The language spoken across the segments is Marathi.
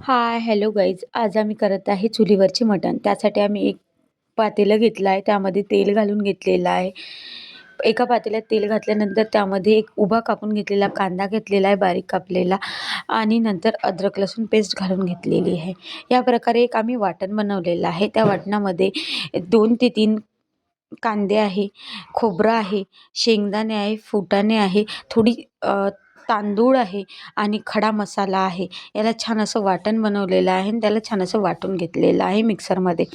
हाय, हॅलो गाईज. आज आम्ही करत आहे चुलीवरचे मटण. त्यासाठी आम्ही एक पातेलं घेतलं आहे, त्यामध्ये तेल घालून घेतलेलं आहे. एका पातेल्यात तेल घातल्यानंतर त्यामध्ये एक उभा कापून घेतलेला कांदा घेतलेला आहे, बारीक कापलेला, आणि नंतर अद्रक लसूण पेस्ट घालून घेतलेली आहे. या प्रकारे एक आम्ही वाटण बनवलेलं आहे. त्या वाटणामध्ये 2 ते 3 कांदे आहे, खोबरं आहे, शेंगदाणे आहे, फुटाणे आहे, थोडी तांदूळ आहे आणि खडा मसाला आहे. याला छान असं वाटण बनवलेलं आहे आणि त्याला छान असं वाटून घेतलेलं आहे मिक्सरमध्ये.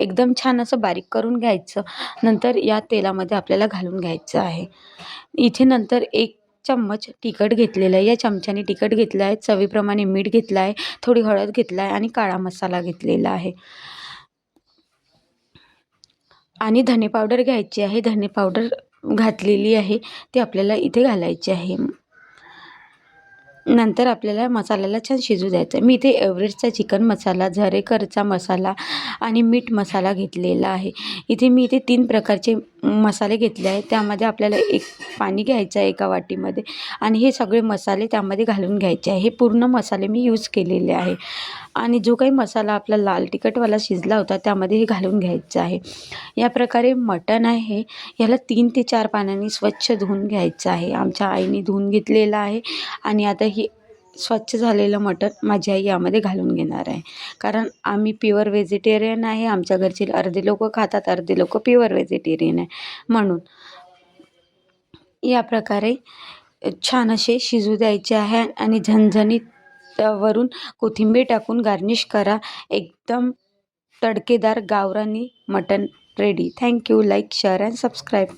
एकदम छान असं बारीक करून घ्यायचं. नंतर या तेलामध्ये आपल्याला घालून घ्यायचं आहे. इथे नंतर 1 चम्मच तिखट घेतलेलं आहे. या चमच्याने तिखट घेतलं आहे, चवीप्रमाणे मीठ घेतलं आहे, थोडी हळद घेतला आहे आणि काळा मसाला घेतलेला आहे. आणि धने पावडर घ्यायची आहे. धने पावडर घातलेली आहे, ती आपल्याला इथे घालायची आहे. नंतर आपल्याला मसाल्याला छान शिजू द्यायचं. मी इथे एव्हरेस्टचा चिकन मसाला, झरेकरचा मसाला आणि मीठ मसाला घेतलेला आहे. मी इथे 3 प्रकारचे मसाले घेतले आहेत. त्यामध्ये आपल्याला एक पाणी घ्यायचं आहे एका वाटीमध्ये आणि हे सगळे मसाले त्यामध्ये घालून घ्यायचे आहे. हे पूर्ण मसाले मी यूज केलेले आहे आणि जो काही मसाला आपला लाल तिखटवाला शिजला होता त्यामध्ये हे घालून घ्यायचं आहे. या प्रकारे मटण आहे, याला 3 ते 4 पाण्याने स्वच्छ धुवून घ्यायचं आहे. आमच्या आईने धुवून घेतलेलं आहे आणि आता ही स्वच्छ झालेलं मटण माझी आई यामध्ये घालून घेणार आहे. कारण आम्ही प्युअर व्हेजिटेरियन आहे. आमच्या घरचे अर्धे लोकं खातात, अर्धे लोकं प्युअर व्हेजिटेरियन आहे. म्हणून या प्रकारे छान असे शिजू द्यायचे आहे आणि झणझणीत वरून कोथिंबीर टाकून गार्निश करा. एकदम तडकेदार गावरानी mutton ready. Thank you. Like, share and subscribe.